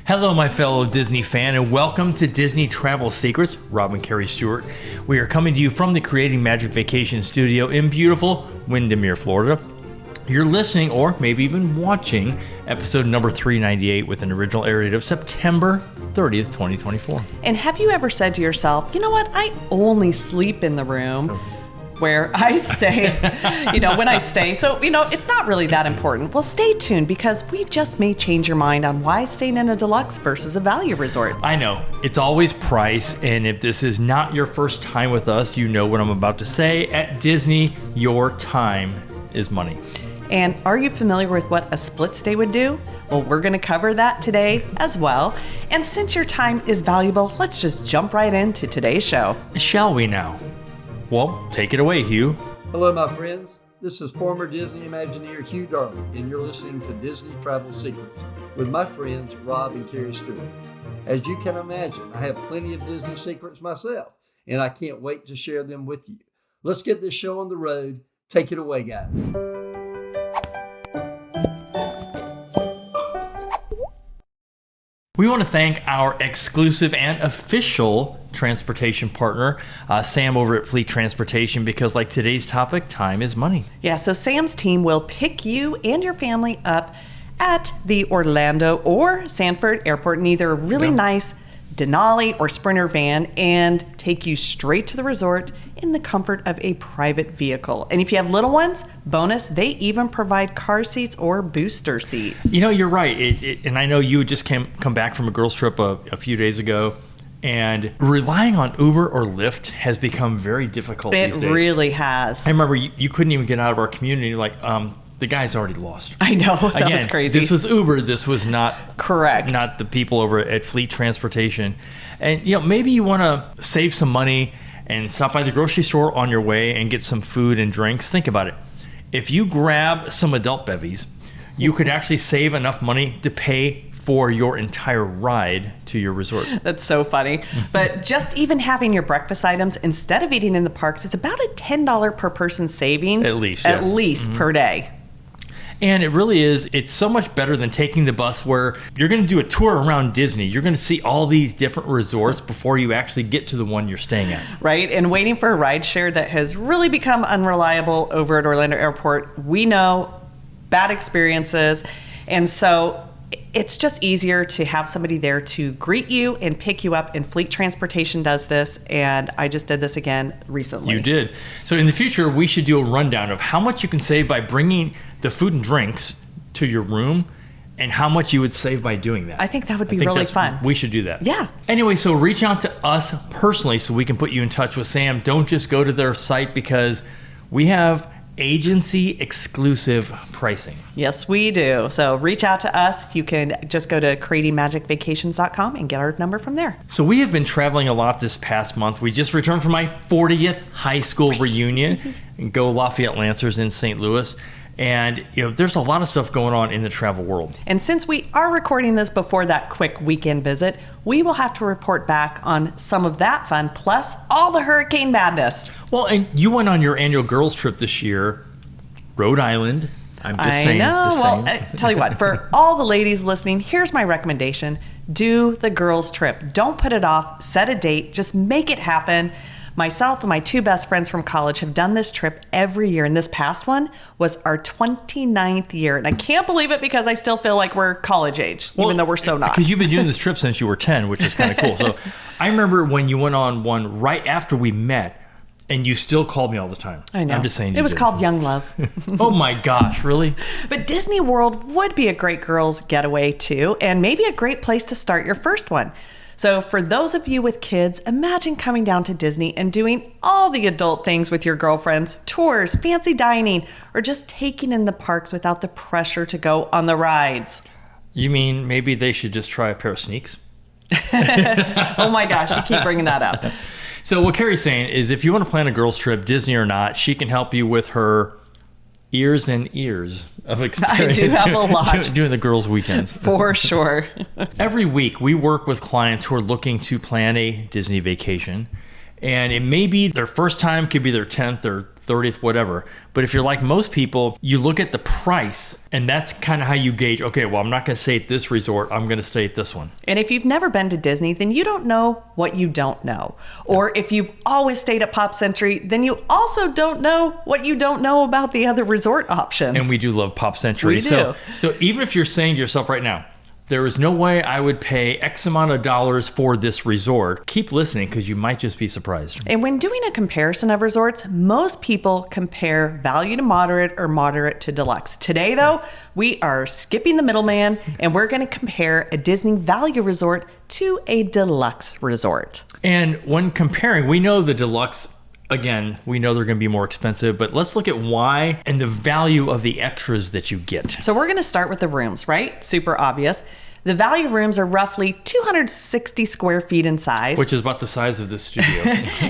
Hello, my fellow Disney fan, and welcome to Disney Travel Secrets. Rob and Kerri Stuart. We are coming to you from the Creating Magic Vacation Studio in beautiful Windermere, Florida. You're listening, or maybe even watching, episode number 398 with an original air date of September 30th, 2024. And have you ever said to yourself, you know what, I only sleep in the room where I stay, when I stay. So, it's not really that important. Well, stay tuned because we just may change your mind on why staying in a deluxe versus a value resort. I know, it's always price, and if this is not your first time with us, you know what I'm about to say. At Disney, your time is money. And are you familiar with what a split stay would do? Well, we're going to cover that today as well. And since your time is valuable, let's just jump right into today's show. Shall we now? Well, take it away, Hugh. Hello, my friends. This is former Disney Imagineer Hugh Darling, and you're listening to Disney Travel Secrets with my friends Rob and Kerri Stuart. As you can imagine, I have plenty of Disney secrets myself, and I can't wait to share them with you. Let's get this show on the road. Take it away, guys. We want to thank our exclusive and official transportation partner, Sam over at Fleet Transportation, because like today's topic, time is money. Yeah, so Sam's team will pick you and your family up at the Orlando or Sanford Airport in either a really nice Denali or Sprinter van and take you straight to the resort in the comfort of a private vehicle. And if you have little ones, bonus, they even provide car seats or booster seats. You're right. And I know you just come back from a girls' trip a few days ago, and relying on Uber or Lyft has become very difficult these days. It really has. I remember you couldn't even get out of our community. Like, the guy's already lost. I know, that was crazy. This was Uber. This was not correct. Not the people over at Fleet Transportation. And maybe you want to save some money and stop by the grocery store on your way and get some food and drinks. Think about it. If you grab some adult bevies, you could actually save enough money to pay for your entire ride to your resort. That's so funny. But just even having your breakfast items instead of eating in the parks, it's about a $10 per person savings. At least per day. And it really is, it's so much better than taking the bus where you're going to do a tour around Disney. You're going to see all these different resorts before you actually get to the one you're staying at. Right, and waiting for a ride share that has really become unreliable over at Orlando Airport. We know, bad experiences, and so it's just easier to have somebody there to greet you and pick you up, and Fleet Transportation does this, and I just did this again recently. You did. So in the future, we should do a rundown of how much you can save by bringing the food and drinks to your room and how much you would save by doing that. I think that would be really fun. We should do that. Yeah. Anyway, so reach out to us personally so we can put you in touch with Sam. Don't just go to their site because we have agency exclusive pricing. Yes, we do. So reach out to us. You can just go to creatingmagicvacations.com and get our number from there. So we have been traveling a lot this past month. We just returned from my 40th high school reunion and Go Lafayette Lancers in St. Louis. And there's a lot of stuff going on in the travel world. And since we are recording this before that quick weekend visit, we will have to report back on some of that fun, plus all the hurricane madness. Well, and you went on your annual girls trip this year, Rhode Island. I'm just saying. I know. Well, tell you what, for all the ladies listening, here's my recommendation. Do the girls trip. Don't put it off. Set a date. Just make it happen. Myself and my two best friends from college have done this trip every year, and this past one was our 29th year. And I can't believe it because I still feel like we're college age, even though we're so not. Because you've been doing this trip since you were 10, which is kind of cool. So I remember when you went on one right after we met, and you still called me all the time. I know. I'm just saying. It was called Young Love. Oh my gosh, really? But Disney World would be a great girls' getaway too, and maybe a great place to start your first one. So for those of you with kids, imagine coming down to Disney and doing all the adult things with your girlfriends, tours, fancy dining, or just taking in the parks without the pressure to go on the rides. You mean maybe they should just try a pair of sneaks? Oh my gosh, you keep bringing that up. So what Kerri's saying is if you want to plan a girls trip, Disney or not, she can help you with her ears and ears of experience. I do have a lot. Doing the girls' weekends. For sure. Every week, we work with clients who are looking to plan a Disney vacation. And it may be their first time, could be their 10th or 30th, whatever. But if you're like most people, you look at the price, and that's kind of how you gauge, okay, well, I'm not going to stay at this resort. I'm going to stay at this one. And if you've never been to Disney, then you don't know what you don't know. Or if you've always stayed at Pop Century, then you also don't know what you don't know about the other resort options. And we do love Pop Century. We do. So even if you're saying to yourself right now, there is no way I would pay X amount of dollars for this resort, keep listening because you might just be surprised. And when doing a comparison of resorts, most people compare value to moderate or moderate to deluxe. Today, though, we are skipping the middleman and we're going to compare a Disney value resort to a deluxe resort. And when comparing, we know the deluxe, again, we know they're going to be more expensive, but let's look at why and the value of the extras that you get. So we're going to start with the rooms, right? Super obvious. The value rooms are roughly 260 square feet in size. Which is about the size of this studio.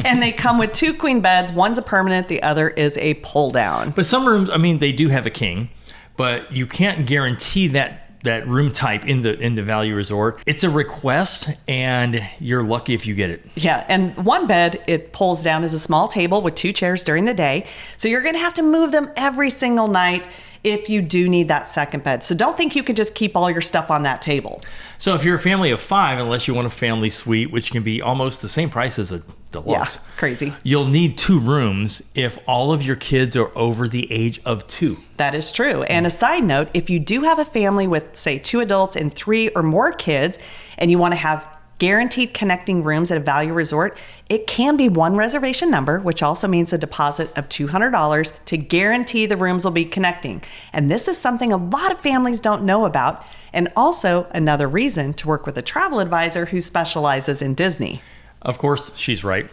And they come with 2 queen beds. One's a permanent, the other is a pull down. But some rooms, I mean, they do have a king, but you can't guarantee that room type in the value resort. It's a request, and you're lucky if you get it. Yeah, and one bed, it pulls down as a small table with 2 chairs during the day. So you're going to have to move them every single night if you do need that second bed. So don't think you can just keep all your stuff on that table. So if you're a family of 5, unless you want a family suite, which can be almost the same price as a deluxe. Yeah, it's crazy. You'll need 2 rooms if all of your kids are over the age of 2. That is true. And a side note, if you do have a family with, say, 2 adults and 3 or more kids, and you want to have guaranteed connecting rooms at a value resort, it can be one reservation number, which also means a deposit of $200 to guarantee the rooms will be connecting. And this is something a lot of families don't know about, and also another reason to work with a travel advisor who specializes in Disney. Of course, she's right.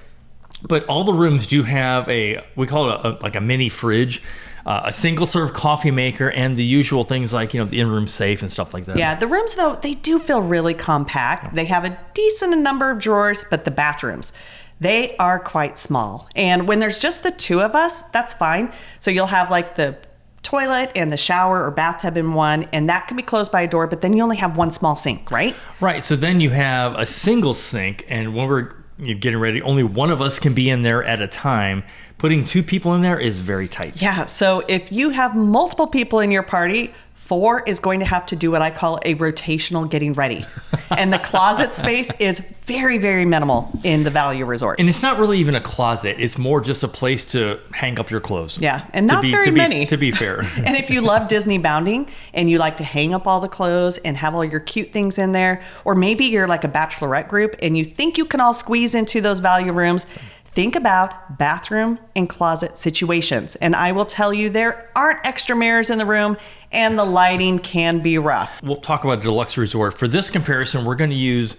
But all the rooms do have we call it like a mini fridge, a single serve coffee maker, and the usual things like, the in-room safe and stuff like that. Yeah, the rooms, though, they do feel really compact. They have a decent number of drawers, but the bathrooms, they are quite small. And when there's just the 2 of us, that's fine. So you'll have like the toilet and the shower or bathtub in one, and that can be closed by a door, but then you only have one small sink, right? Right. So then you have a single sink, and when we're getting ready, only one of us can be in there at a time. Putting 2 people in there is very tight. Yeah. So if you have multiple people in your party, 4 is going to have to do what I call a rotational getting ready. And the closet space is very, very minimal in the value resorts. And it's not really even a closet. It's more just a place to hang up your clothes. Yeah, and not very many. To be fair. And if you love Disney bounding and you like to hang up all the clothes and have all your cute things in there, or maybe you're like a bachelorette group and you think you can all squeeze into those value rooms, think about bathroom and closet situations. And I will tell you, there aren't extra mirrors in the room and the lighting can be rough. We'll talk about a deluxe resort. For this comparison, we're going to use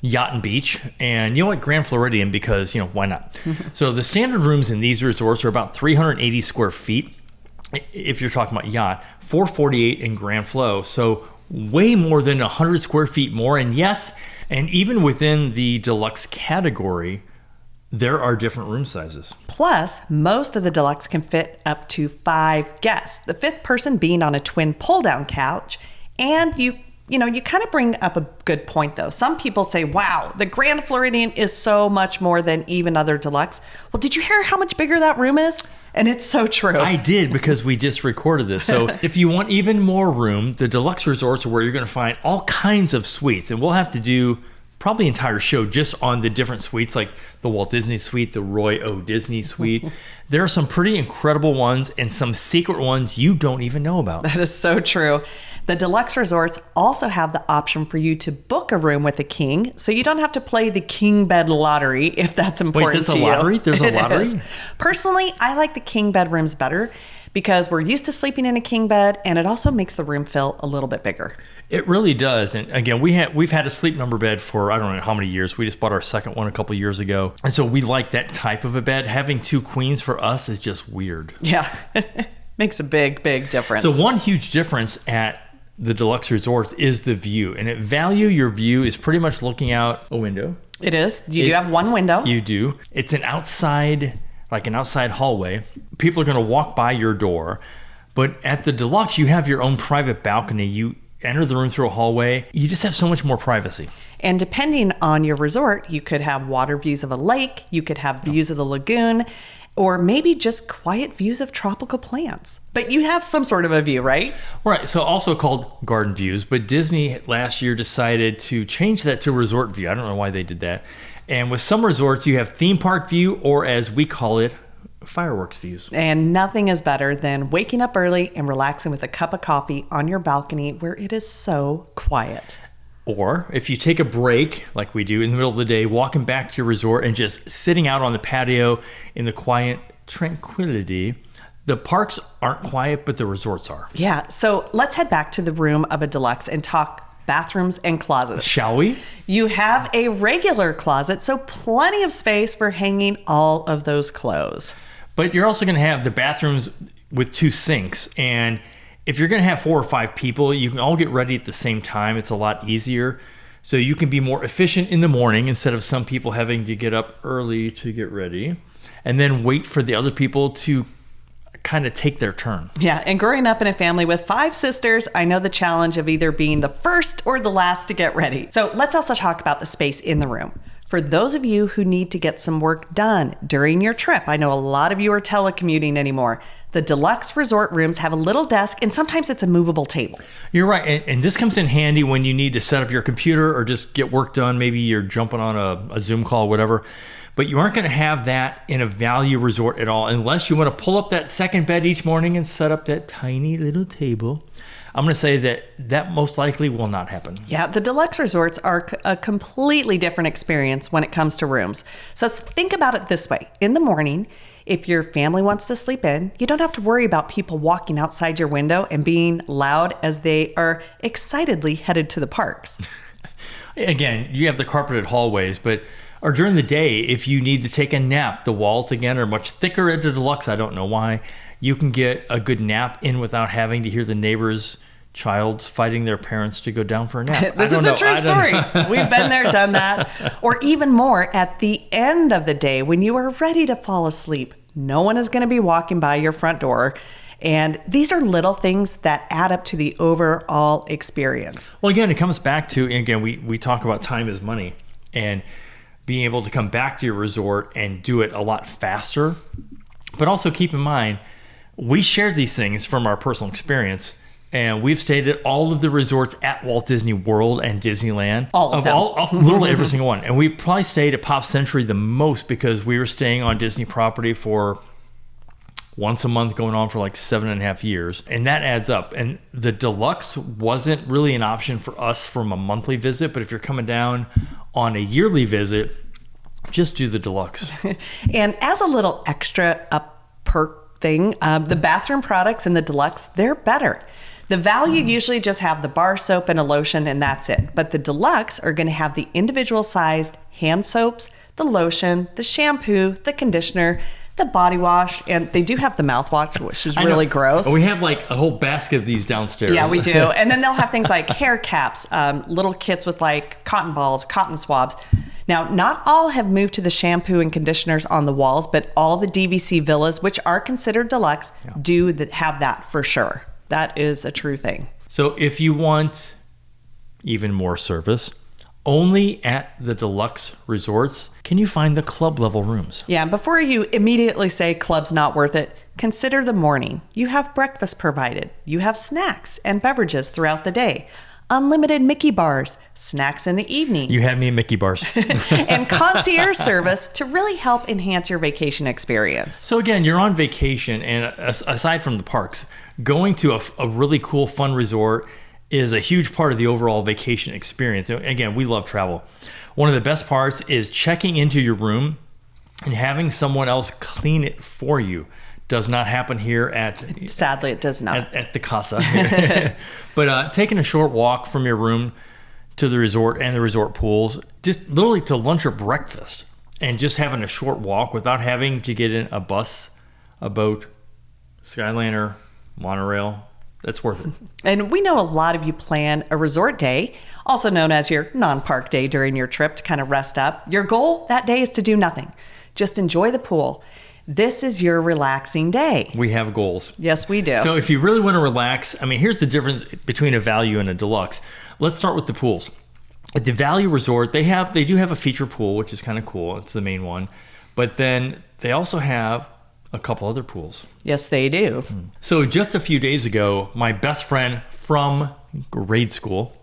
Yacht and Beach and Grand Floridian because, why not? So the standard rooms in these resorts are about 380 square feet. If you're talking about Yacht, 448 in Grand Flow. So way more than 100 square feet more. And yes, and even within the deluxe category, there are different room sizes. Plus, most of the deluxe can fit up to 5 guests, the 5th person being on a twin pull-down couch. And you kind of bring up a good point, though. Some people say, wow, the Grand Floridian is so much more than even other deluxe. Well, did you hear how much bigger that room is? And it's so true. I did, because we just recorded this. So if you want even more room, the deluxe resorts are where you're going to find all kinds of suites. And we'll have to do probably an entire show just on the different suites, like the Walt Disney Suite, the Roy O. Disney Suite. There are some pretty incredible ones and some secret ones you don't even know about. That is so true. The deluxe resorts also have the option for you to book a room with a king, so you don't have to play the king bed lottery if that's important to you. Wait, there's a lottery? There's a lottery? Is. Personally, I like the king bed rooms better because we're used to sleeping in a king bed, and it also makes the room feel a little bit bigger. It really does. And again, we've had a sleep number bed for I don't know how many years. We just bought our second one a couple years ago. And so we like that type of a bed. Having 2 queens for us is just weird. Yeah. Makes a big, big difference. So one huge difference at the deluxe resorts is the view. And at value, your view is pretty much looking out a window. It is. You do have one window. You do. It's an outside hallway. People are going to walk by your door. But at the deluxe, you have your own private balcony. You enter the room through a hallway. You just have so much more privacy. And depending on your resort, you could have water views of a lake. You could have views of the lagoon. or maybe just quiet views of tropical plants. But you have some sort of a view, right? Right, so also called garden views, but Disney last year decided to change that to resort view. I don't know why they did that. And with some resorts, you have theme park view, or as we call it, fireworks views. And nothing is better than waking up early and relaxing with a cup of coffee on your balcony where it is so quiet. Or if you take a break, like we do in the middle of the day, walking back to your resort and just sitting out on the patio in the quiet tranquility. The parks aren't quiet, but the resorts are. Yeah, so let's head back to the room of a deluxe and talk bathrooms and closets. Shall we? You have a regular closet, so plenty of space for hanging all of those clothes. But you're also going to have the bathrooms with 2 sinks. And if you're going to have 4 or 5 people, you can all get ready at the same time. It's a lot easier. So you can be more efficient in the morning instead of some people having to get up early to get ready and then wait for the other people to kind of take their turn. Yeah, and growing up in a family with 5 sisters, I know the challenge of either being the first or the last to get ready. So let's also talk about the space in the room. For those of you who need to get some work done during your trip, I know a lot of you are telecommuting anymore. The deluxe resort rooms have a little desk, and sometimes it's a movable table. You're right. And this comes in handy when you need to set up your computer or just get work done. Maybe you're jumping on a Zoom call, whatever. But you aren't going to have that in a value resort at all unless you want to pull up that second bed each morning and set up that tiny little table. I'm going to say that most likely will not happen. Yeah, the deluxe resorts are a completely different experience when it comes to rooms. So think about it this way. In the morning, if your family wants to sleep in, you don't have to worry about people walking outside your window and being loud as they are excitedly headed to the parks. Again, you have the carpeted hallways, or during the day, if you need to take a nap, the walls again are much thicker at the deluxe. I don't know why. You can get a good nap in without having to hear the neighbor's child fighting their parents to go down for a nap. This is a true story. We've been there, done that. Or even more, at the end of the day, when you are ready to fall asleep, no one is going to be walking by your front door. And these are little things that add up to the overall experience. Well, again, it comes back to, again, we talk about time is money. And being able to come back to your resort and do it a lot faster. But also keep in mind, we share these things from our personal experience, and we've stayed at all of the resorts at Walt Disney World and Disneyland. All of them. Literally every single one. And we probably stayed at Pop Century the most because we were staying on Disney property for once a month going on for like 7.5 years. And that adds up. And the deluxe wasn't really an option for us from a monthly visit, but if you're coming down on a yearly visit, just do the deluxe. And as a little extra up perk thing, the bathroom products in the deluxe, they're better. The value usually just have the bar soap and a lotion, and that's it. But the deluxe are going to have the individual sized hand soaps, the lotion, the shampoo, the conditioner, the body wash, and they do have the mouthwash, which is really gross. We have like a whole basket of these downstairs. Yeah, we do. And then they'll have things like hair caps, little kits with like cotton balls, cotton swabs. Now, not all have moved to the shampoo and conditioners on the walls, but all the DVC villas, which are considered deluxe, do have that for sure. That is a true thing. So if you want even more service, only at the deluxe resorts can you find the club level rooms. Yeah, before you immediately say club's not worth it, consider the morning. You have breakfast provided. You have snacks and beverages throughout the day. Unlimited Mickey bars, snacks in the evening. You had me at Mickey bars. And concierge service to really help enhance your vacation experience. So again, you're on vacation, and aside from the parks, going to a really cool, fun resort is a huge part of the overall vacation experience. Again, we love travel. One of the best parts is checking into your room and having someone else clean it for you. Does not happen here at... Sadly, it does not. At the casa. But taking a short walk from your room to the resort and the resort pools, just literally to lunch or breakfast, and just having a short walk without having to get in a bus, a boat, Skyliner, monorail, that's worth it. And we know a lot of you plan a resort day, also known as your non-park day during your trip to kind of rest up. Your goal that day is to do nothing. Just enjoy the pool. This is your relaxing day. We have goals. Yes, we do. So if you really want to relax, I mean, here's the difference between a value and a deluxe. Let's start with the pools. At the value resort, they do have a feature pool, which is kind of cool. It's the main one. But then they also have a couple other pools. Yes, they do. So just a few days ago, my best friend from grade school,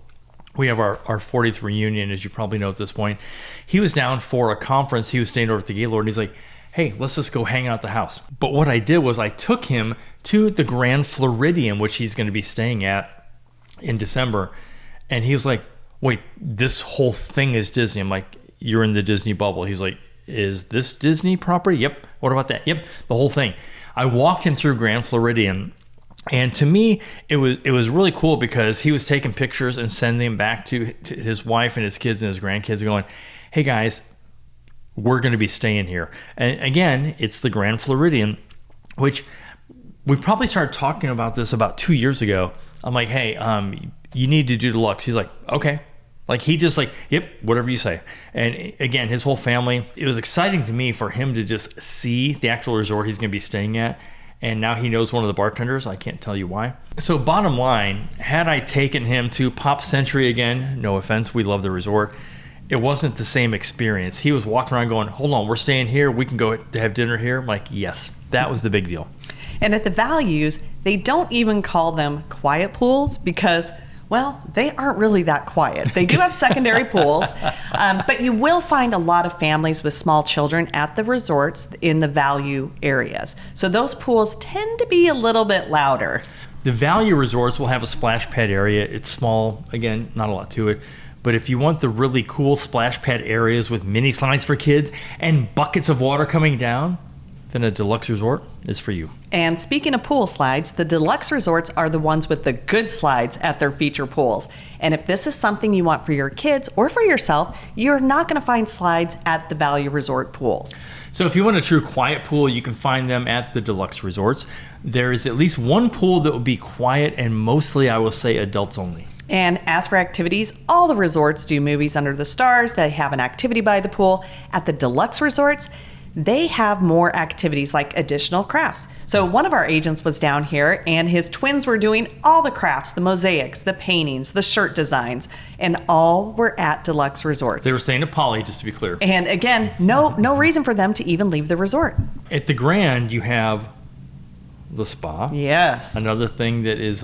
we have our 40th reunion, as you probably know at this point. He was down for a conference. He was staying over at the Gaylord, and he's like, hey, let's just go hang out at the house. But what I did was I took him to the Grand Floridian, which he's going to be staying at in December. And he was like, wait, this whole thing is Disney. I'm like, you're in the Disney bubble. He's like, is this Disney property? Yep. What about that? Yep. The whole thing. I walked him through Grand Floridian, and to me, it was really cool because he was taking pictures and sending them back to his wife and his kids and his grandkids, going, hey guys, we're going to be staying here. And again, it's the Grand Floridian, which we probably started talking about this about 2 years ago. I'm like, hey, you need to do deluxe. He's like, okay. Like he just like, yep, whatever you say. And again, his whole family, it was exciting to me for him to just see the actual resort he's going to be staying at. And now he knows one of the bartenders. I can't tell you why. So bottom line, had I taken him to Pop Century again, no offense, we love the resort, it wasn't the same experience. He was walking around going, hold on, we're staying here. We can go to have dinner here. I'm like, yes, that was the big deal. And at the Values, they don't even call them quiet pools because, well, they aren't really that quiet. They do have secondary pools, but you will find a lot of families with small children at the resorts in the Value areas. So those pools tend to be a little bit louder. The Value resorts will have a splash pad area. It's small. Again, not a lot to it. But if you want the really cool splash pad areas with mini slides for kids and buckets of water coming down, then a deluxe resort is for you. And speaking of pool slides, the deluxe resorts are the ones with the good slides at their feature pools. And if this is something you want for your kids or for yourself, you're not going to find slides at the Value Resort pools. So if you want a true quiet pool, you can find them at the deluxe resorts. There is at least one pool that will be quiet and mostly, I will say, adults only. And as for activities, all the resorts do movies under the stars. They have an activity by the pool. At the deluxe resorts, they have more activities like additional crafts. So one of our agents was down here and his twins were doing all the crafts, the mosaics, the paintings, the shirt designs, and all were at deluxe resorts. They were staying at Poly, just to be clear. And again, no reason for them to even leave the resort. At the Grand, you have the spa. Yes. Another thing that is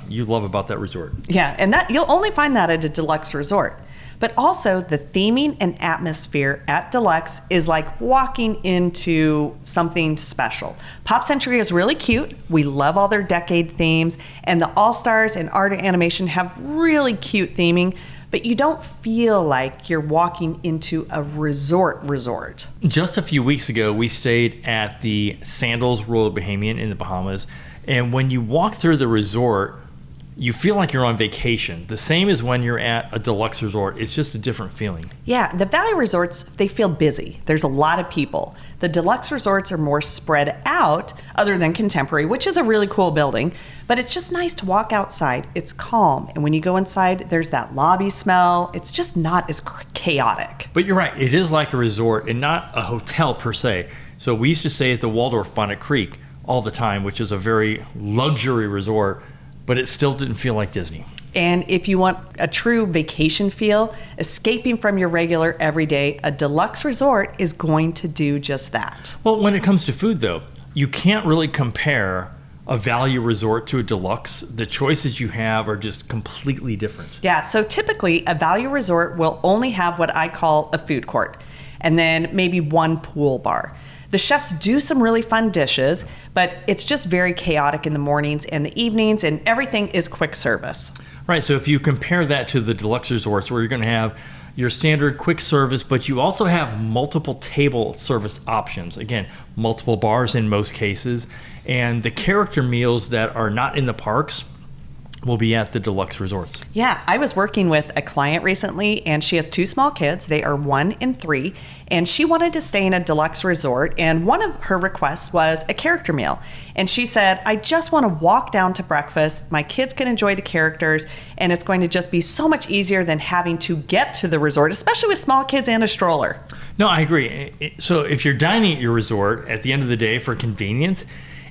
you love about that resort. Yeah, and that you'll only find that at a deluxe resort. But also the theming and atmosphere at Deluxe is like walking into something special. Pop Century is really cute. We love all their decade themes, and the All-Stars and Art and Animation have really cute theming, but you don't feel like you're walking into a resort. Just a few weeks ago, we stayed at the Sandals Royal Bahamian in the Bahamas, and when you walk through the resort, you feel like you're on vacation. The same as when you're at a deluxe resort. It's just a different feeling. Yeah, the Value resorts, they feel busy. There's a lot of people. The deluxe resorts are more spread out, other than Contemporary, which is a really cool building. But it's just nice to walk outside. It's calm. And when you go inside, there's that lobby smell. It's just not as chaotic. But you're right. It is like a resort and not a hotel per se. So we used to stay at the Waldorf Bonnet Creek all the time, which is a very luxury resort, but it still didn't feel like Disney. And if you want a true vacation feel, escaping from your regular everyday, a deluxe resort is going to do just that. Well, when it comes to food, though, you can't really compare a Value resort to a deluxe. The choices you have are just completely different. Yeah, so typically a Value resort will only have what I call a food court, and then maybe one pool bar. The chefs do some really fun dishes, but it's just very chaotic in the mornings and the evenings, and everything is quick service. Right, so if you compare that to the deluxe resorts where you're going to have your standard quick service, but you also have multiple table service options. Again, multiple bars in most cases, and the character meals that are not in the parks will be at the deluxe resorts. Yeah, I was working with a client recently, and she has two small kids. They are 1 and 3, and she wanted to stay in a deluxe resort, and one of her requests was a character meal. And she said, I just want to walk down to breakfast. My kids can enjoy the characters, and it's going to just be so much easier than having to get to the resort, especially with small kids and a stroller. No, I agree. So if you're dining at your resort at the end of the day for convenience,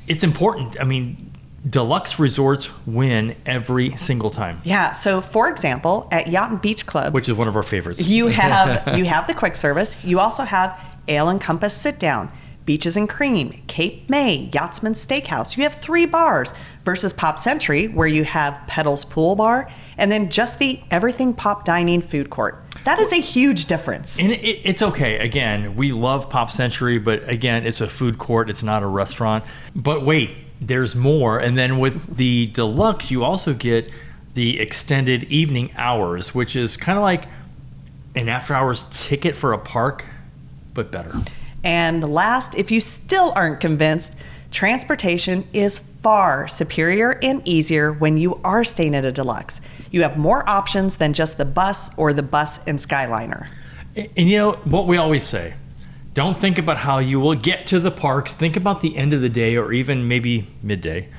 it's important. I mean, deluxe resorts win every single time. Yeah. So, for example, at Yacht and Beach Club, which is one of our favorites, you have the quick service. You also have Ale and Compass sit down, Beaches and Cream, Cape May, Yachtsman Steakhouse. You have 3 bars versus Pop Century, where you have Pedals Pool Bar and then just the Everything Pop Dining food court. That is a huge difference. And it's okay. Again, we love Pop Century, but again, it's a food court. It's not a restaurant. But wait, there's more. And then with the Deluxe, you also get the extended evening hours, which is kind of like an after-hours ticket for a park, but better. And last, if you still aren't convinced, transportation is far superior and easier when you are staying at a Deluxe. You have more options than just the bus or the bus and Skyliner. And you know what we always say, don't think about how you will get to the parks. Think about the end of the day or even maybe midday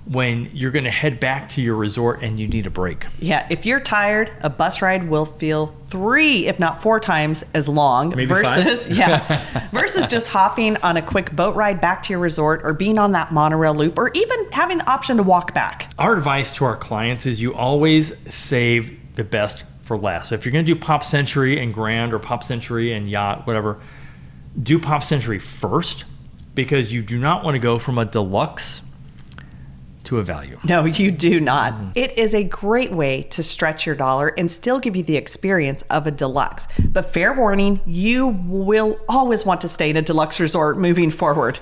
when you're going to head back to your resort and you need a break. Yeah, if you're tired, a bus ride will feel 3, if not 4 times as long Maybe versus 5? versus just hopping on a quick boat ride back to your resort or being on that monorail loop or even having the option to walk back. Our advice to our clients is you always save the best for last. So if you're going to do Pop Century and Grand or Pop Century and Yacht, whatever, do Pop Century first, because you do not want to go from a Deluxe to a Value. No, you do not. It is a great way to stretch your dollar and still give you the experience of a Deluxe. But fair warning, you will always want to stay in a Deluxe resort moving forward.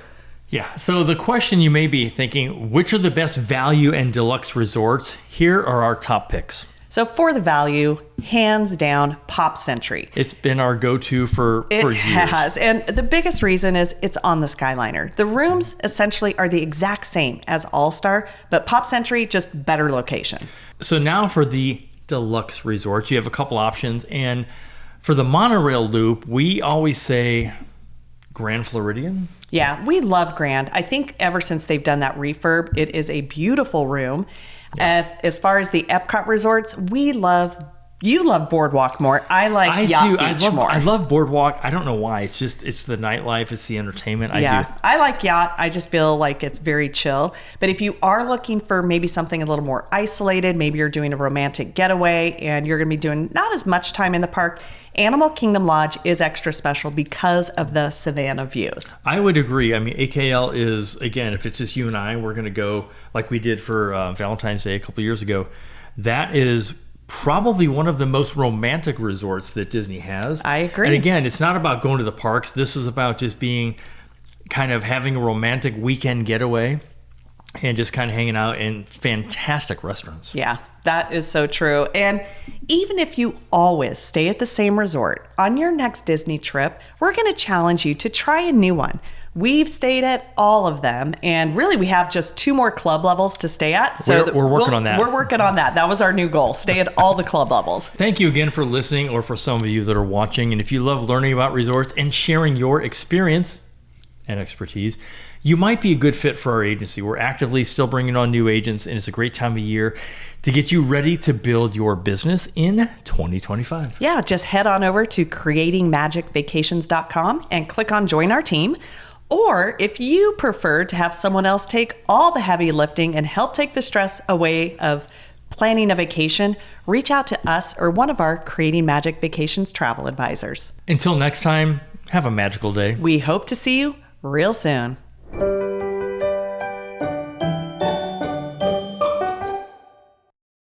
Yeah, so the question you may be thinking, which are the best Value and Deluxe resorts? Here are our top picks. So for the Value, hands down, Pop Century. It's been our go-to for years. It has. And the biggest reason is it's on the Skyliner. The rooms essentially are the exact same as All-Star, but Pop Century, just better location. So now for the Deluxe resorts, you have a couple options. And for the monorail loop, we always say Grand Floridian. Yeah, we love Grand. I think ever since they've done that refurb, it is a beautiful room. Yeah. As far as the Epcot resorts, you love Boardwalk more. I like Yacht Beach more. I love Boardwalk. I don't know why. It's the nightlife. It's the entertainment. I like Yacht. I just feel like it's very chill. But if you are looking for maybe something a little more isolated, maybe you're doing a romantic getaway and you're going to be doing not as much time in the park, Animal Kingdom Lodge is extra special because of the Savannah views. I would agree. I mean, AKL is, again, if it's just you and I, we're going to go like we did for Valentine's Day a couple years ago. That is probably one of the most romantic resorts that Disney has. I agree. And again, it's not about going to the parks. This is about just being kind of having a romantic weekend getaway and just kind of hanging out in fantastic restaurants. Yeah, that is so true. And even if you always stay at the same resort, on your next Disney trip, we're going to challenge you to try a new one. We've stayed at all of them, and really we have just 2 more club levels to stay at. So we're working on that. We're working on that. That was our new goal. Stay at all the club levels. Thank you again for listening, or for some of you that are watching. And if you love learning about resorts and sharing your experience and expertise, you might be a good fit for our agency. We're actively still bringing on new agents, and it's a great time of year to get you ready to build your business in 2025. Yeah, just head on over to creatingmagicvacations.com and click on Join Our Team. Or if you prefer to have someone else take all the heavy lifting and help take the stress away of planning a vacation, reach out to us or one of our Creating Magic Vacations travel advisors. Until next time, have a magical day. We hope to see you real soon.